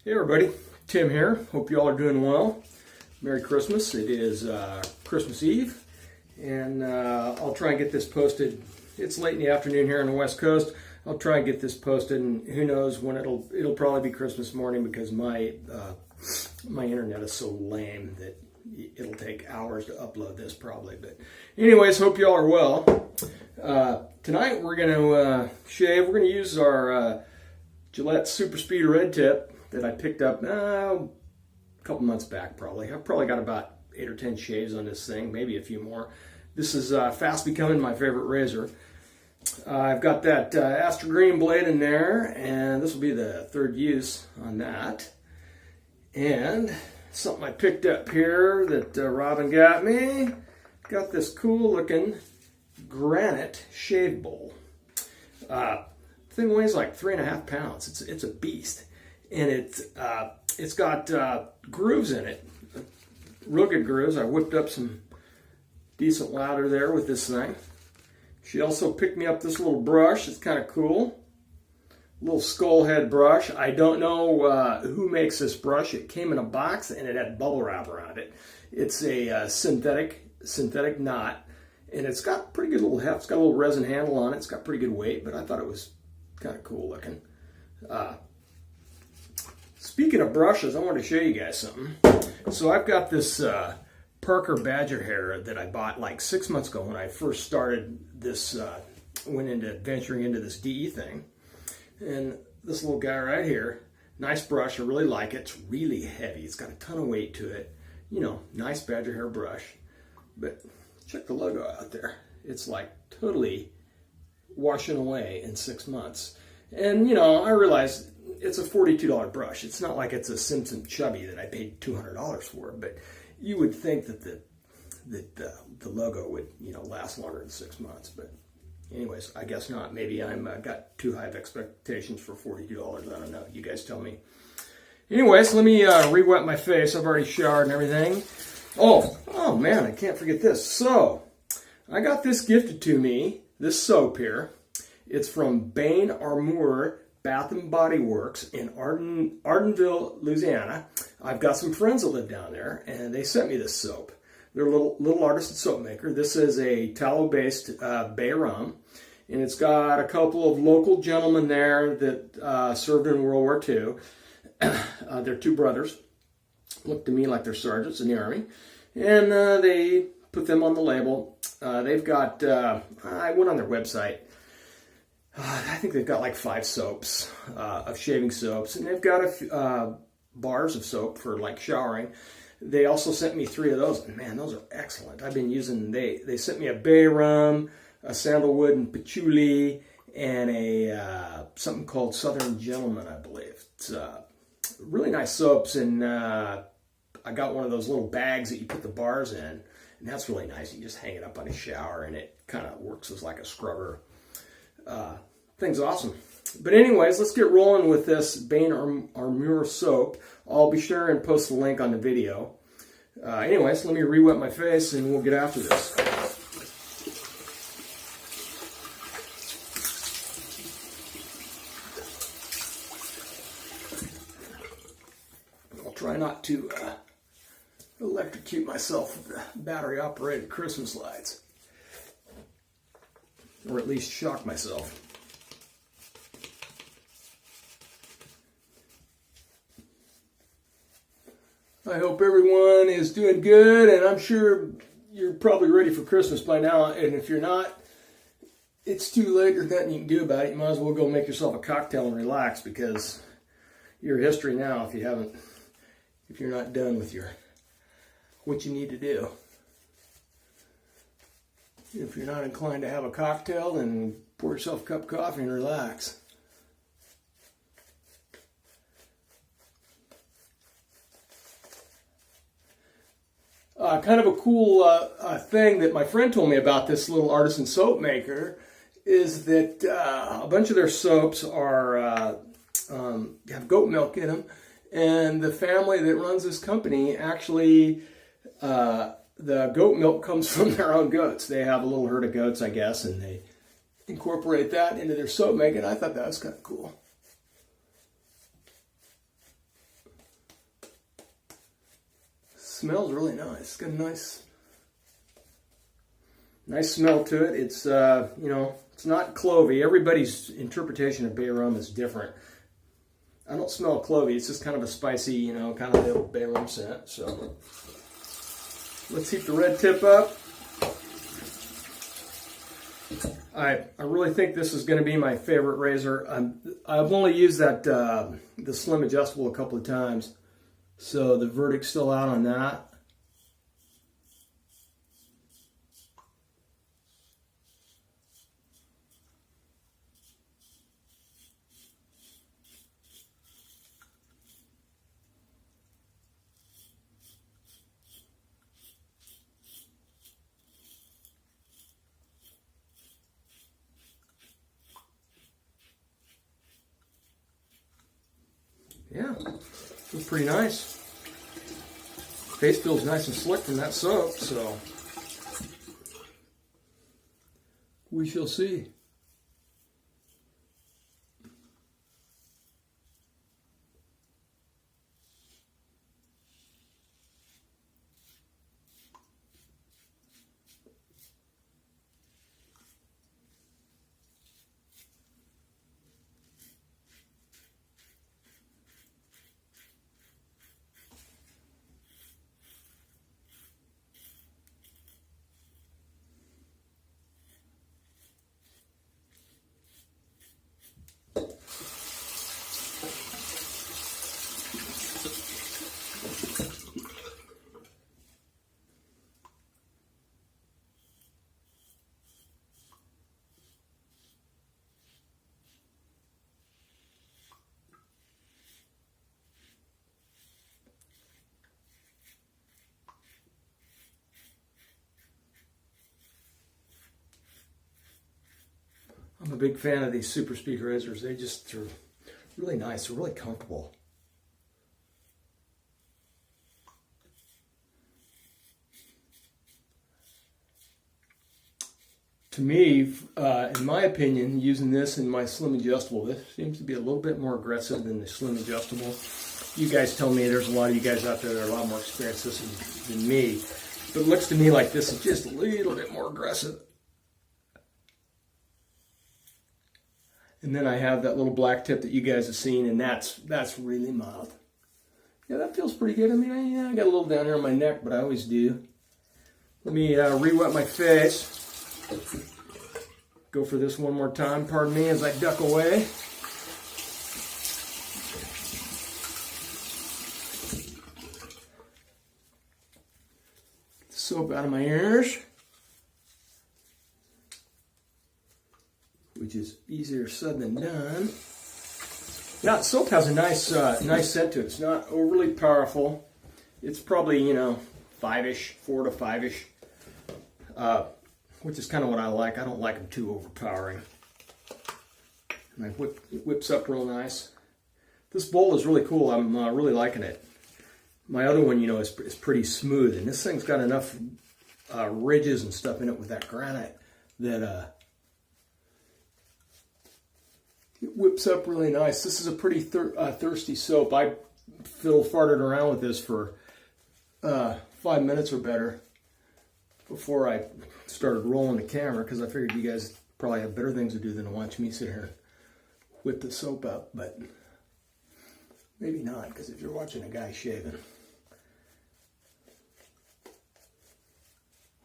Hey everybody, Tim here. Hope you all are doing well. Merry Christmas. It is Christmas Eve, and I'll try and get this posted. It's late in the afternoon here on the West Coast. I'll try and get this posted, and who knows when it'll probably be Christmas morning because my internet is so lame that it'll take hours to upload this probably. But anyways, hope you all are well. Tonight we're going to shave. We're going to use our Gillette Super Speed Red Tip that I picked up a couple months back probably. I've probably got about 8 or 10 shaves on this thing, maybe a few more. This is fast becoming my favorite razor. I've got that Astra Green blade in there, and this will be the third use on that. And something I picked up here that Robin got me. Got this cool looking granite shave bowl. Thing weighs like 3.5 pounds. It's a beast. And it's got grooves in it, real good grooves. I whipped up some decent lather there with this thing. She also picked me up this little brush. It's kind of cool, little skull head brush. I don't know who makes this brush. It came in a box and it had bubble wrap around it. It's a synthetic knot, and it's got pretty good little heft. It's got a little resin handle on it. It's got pretty good weight, but I thought it was kind of cool looking. Speaking of brushes, I wanted to show you guys something. So I've got this Parker Badger hair that I bought like 6 months ago when I first started this, venturing into this DE thing. And this little guy right here, nice brush, I really like it. It's really heavy, it's got a ton of weight to it. You know, nice Badger hair brush. But check the logo out there. It's like totally washing away in 6 months. And you know, I realized it's a $42 brush. It's not like it's a Simpson Chubby that I paid $200 for, but you would think that the logo would, you know, last longer than 6 months. But anyways, I guess not. Maybe I'm got too high of expectations for $42. I don't know. You guys tell me. Anyways, let me re-wet my face. I've already showered and everything. Oh man, I can't forget this. So I got this gifted to me. This soap here. It's from Bain Amour Bath&Body Works in Ardenville, Louisiana. I've got some friends that live down there, and they sent me this soap. They're a little artisan soap maker. This is a tallow-based bay rum, and it's got a couple of local gentlemen there that served in World War II. They're two brothers. Look to me like they're sergeants in the Army, and they put them on the label. They've got, I went on their website. I think they've got like 5 soaps of shaving soaps, and they've got bars of soap for like showering. They also sent me 3 of those, and man, those are excellent. I've been using, they sent me a bay rum, a sandalwood and patchouli, and a something called Southern Gentleman, I believe. It's really nice soaps, and I got one of those little bags that you put the bars in, and that's really nice. You just hang it up on a shower, and it kind of works as like a scrubber. Thing's awesome. But anyways, let's get rolling with this Bain Amour soap. I'll be sure and post the link on the video. Anyways, let me re-wet my face and we'll get after this. I'll try not to electrocute myself with the battery-operated Christmas lights. Or at least shock myself. I hope everyone is doing good, and I'm sure you're probably ready for Christmas by now, and if you're not, it's too late. There's nothing you can do about it. You might as well go make yourself a cocktail and relax, because you're history now if you're not done with what you need to do. If you're not inclined to have a cocktail, then pour yourself a cup of coffee and relax. Kind of a cool thing that my friend told me about this little artisan soap maker is that a bunch of their soaps have goat milk in them, and the family that runs this company actually the goat milk comes from their own goats. They have a little herd of goats, I guess, and they incorporate that into their soap making. I thought that was kind of cool. Smells really nice. It's got a nice smell to it. It's you know, it's not clovey. Everybody's interpretation of bay rum is different. I don't smell clovey. It's just kind of a spicy, you know, kind of little bay rum scent. So let's heat the red tip up. I really think this is going to be my favorite razor. I've only used that the slim adjustable a couple of times, so the verdict's still out on that. Yeah, feels pretty nice. Face feels nice and slick from that soap, so we shall see. I'm a big fan of these super speed razors. They're really nice. They're really comfortable. To me, in my opinion, using this in my slim adjustable, this seems to be a little bit more aggressive than the slim adjustable. You guys tell me, there's a lot of you guys out there that are a lot more experienced with this than me. But it looks to me like this is just a little bit more aggressive. And then I have that little black tip that you guys have seen, and that's really mild. Yeah, that feels pretty good. I mean, I got a little down here on my neck, but I always do. Let me re-wet my face. Go for this one more time. Pardon me as I duck away. Soap out of my ears, which is easier said than done. Yeah, soap has a nice scent to it. It's not overly powerful. It's probably, you know, 5-ish, 4 to 5-ish, which is kind of what I like. I don't like them too overpowering. And it whips up real nice. This bowl is really cool. I'm really liking it. My other one, you know, is pretty smooth, and this thing's got enough ridges and stuff in it with that granite that it whips up really nice. This is a pretty thirsty soap. I farted around with this for 5 minutes or better before I started rolling the camera, because I figured you guys probably have better things to do than to watch me sit here and whip the soap up, but maybe not, because if you're watching a guy shaving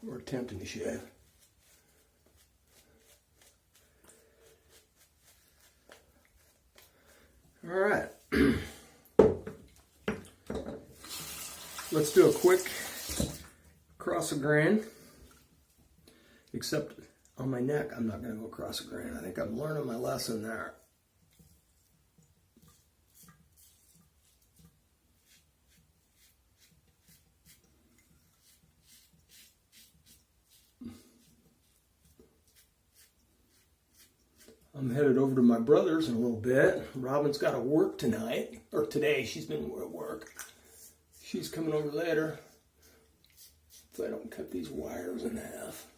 or attempting to shave, all right. Let's do a quick cross a grain. Except on my neck, I'm not going to go cross a grain. I think I'm learning my lesson there. I'm headed over to my brother's in a little bit. Robin's got to work tonight, or today. She's been at work. She's coming over later. If I don't cut these wires in half.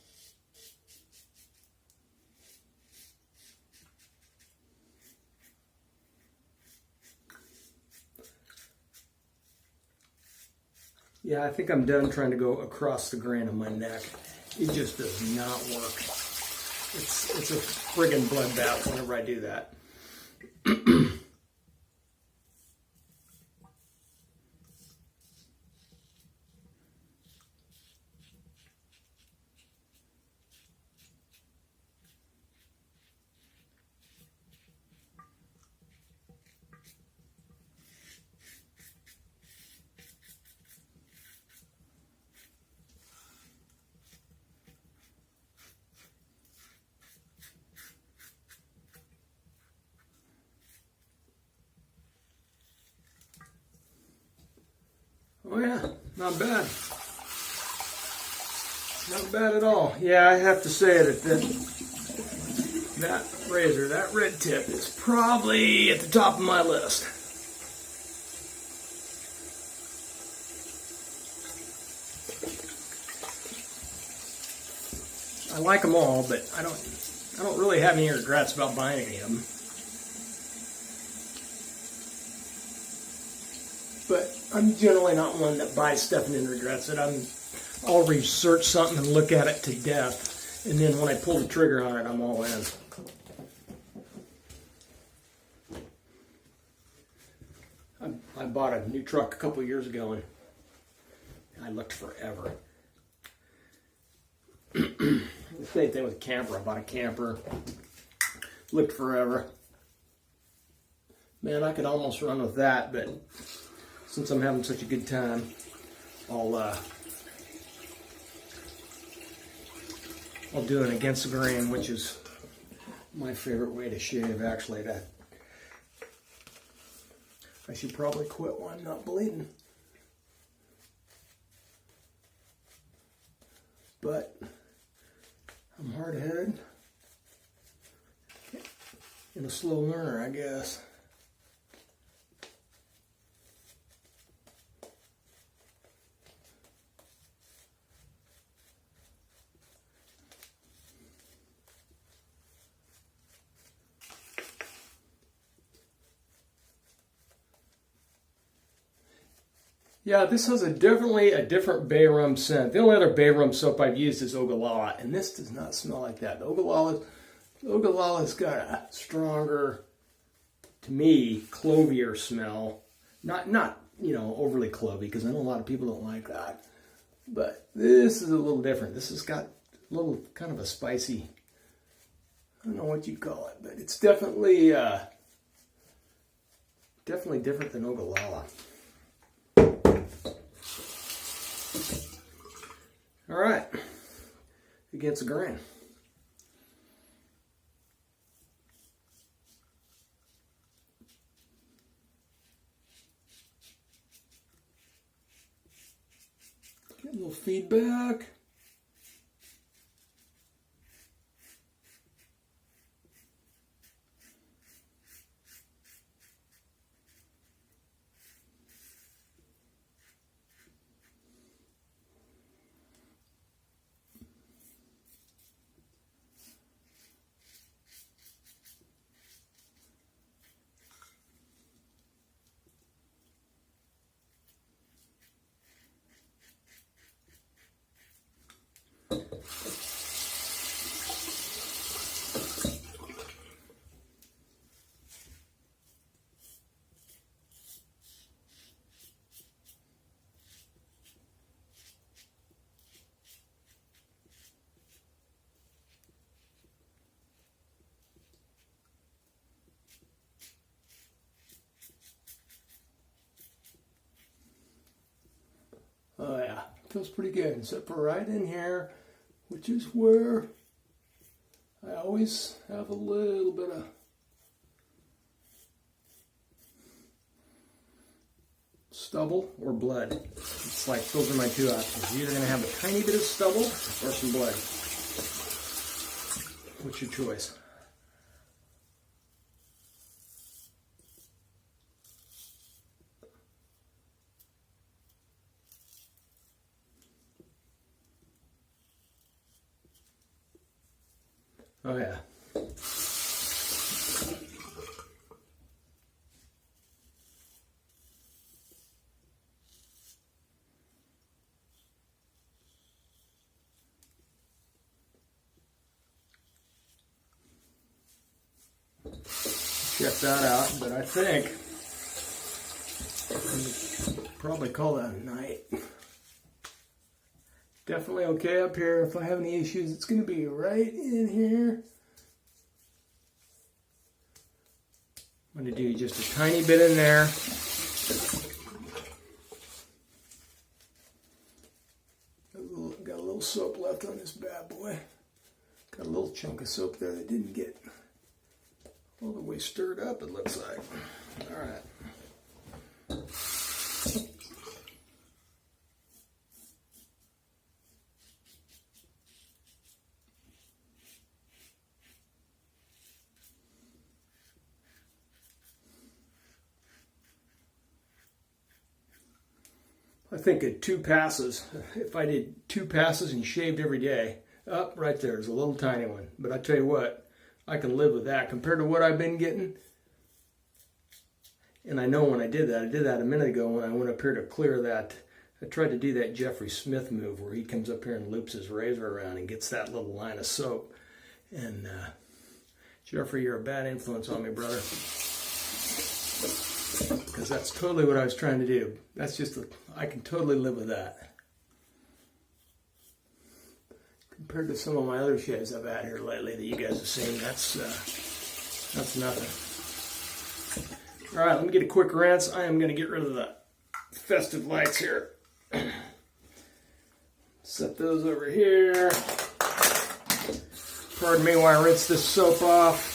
Yeah, I think I'm done trying to go across the grain of my neck. It just does not work. It's a friggin' bloodbath whenever I do that. Oh yeah, not bad. Not bad at all. Yeah, I have to say that that razor, that red tip, is probably at the top of my list. I like them all, but I don't really have any regrets about buying any of them. But I'm generally not one that buys stuff and then regrets it. I'll research something and look at it to death, and then when I pull the trigger on it, I'm all in. I bought a new truck a couple years ago, and I looked forever. The same thing with a camper. I bought a camper, looked forever. Man, I could almost run with that, but since I'm having such a good time, I'll do an against the grain, which is my favorite way to shave, actually. I should probably quit while I'm not bleeding. But I'm hard-headed and a slow learner, I guess. Yeah, this has definitely a different bay rum scent. The only other bay rum soap I've used is Ogallala, and this does not smell like that. Ogallala's got a stronger, to me, clovier smell. Not overly clovey, because I know a lot of people don't like that. But this is a little different. This has got a little kind of a spicy, I don't know what you call it, but it's definitely different than Ogallala. All right, against the grain. Get a little feedback. Oh yeah, feels pretty good, except for right in here, which is where I always have a little bit of stubble or blood. It's like, those are my two options. You're either going to have a tiny bit of stubble or some blood. What's your choice? Oh yeah. check that out. But I think I'll probably call that a night. Definitely okay up here. If I have any issues, it's going to be right in here. I'm going to do just a tiny bit in there. Got a little soap left on this bad boy. Got a little chunk of soap there that didn't get all the way stirred up, it looks like. All right. I think at 2 passes, if I did 2 passes and shaved every day, up right there's a little tiny one. But I tell you what, I can live with that compared to what I've been getting. And I know when I did that a minute ago when I went up here to clear that. I tried to do that Jeffrey Smith move where he comes up here and loops his razor around and gets that little line of soap. And Jeffrey, you're a bad influence on me, brother. Because that's totally what I was trying to do. That's just, I can totally live with that. Compared to some of my other shaves I've had here lately that you guys have seen, that's nothing. All right, let me get a quick rinse. I am going to get rid of the festive lights here. Set those over here. Pardon me while I rinse this soap off.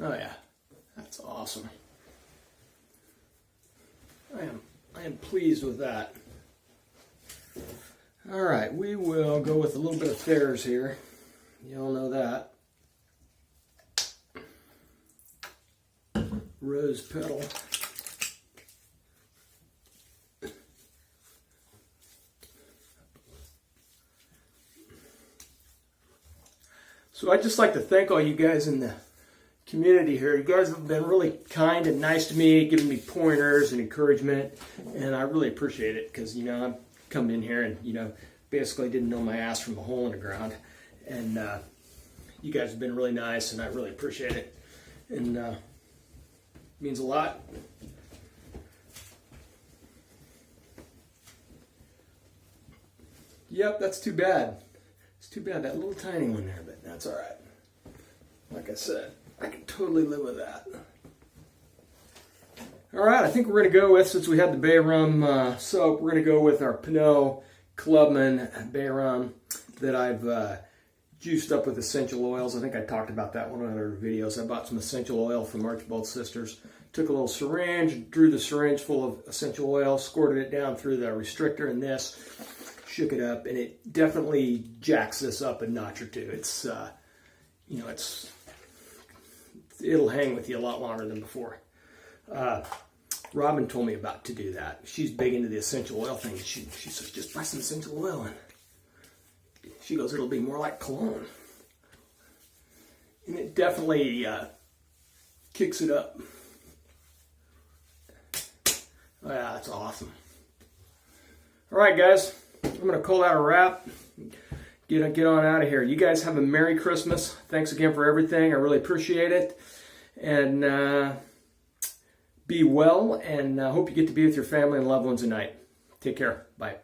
Oh yeah, that's awesome. I am pleased with that. All right, we will go with a little bit of Thayer's here. You all know that. Rose petal. So I'd just like to thank all you guys in the community here. You guys have been really kind and nice to me, giving me pointers and encouragement, and I really appreciate it because, you know, I'm coming in here and, you know, basically didn't know my ass from a hole in the ground, and you guys have been really nice, and I really appreciate it, and it means a lot. Yep, that's too bad. It's too bad, that little tiny one there, but that's all right. Like I said, I can totally live with that. All right, I think we're going to go with, since we had the bay rum soap, we're going to go with our Pinot Clubman bay rum that I've juiced up with essential oils. I think I talked about that one in other videos. I bought some essential oil from Archibald Sisters. Took a little syringe, drew the syringe full of essential oil, squirted it down through the restrictor in this, shook it up, and it definitely jacks this up a notch or two. It's, you know, it'll hang with you a lot longer than before. Robin told me about to do that. She's big into the essential oil thing. She says, just buy some essential oil. And she goes, it'll be more like cologne. And it definitely kicks it up. Oh, yeah, that's awesome. All right, guys. I'm going to call that a wrap. Get on out of here. You guys have a Merry Christmas. Thanks again for everything. I really appreciate it. And be well, and hope you get to be with your family and loved ones tonight. Take care. Bye.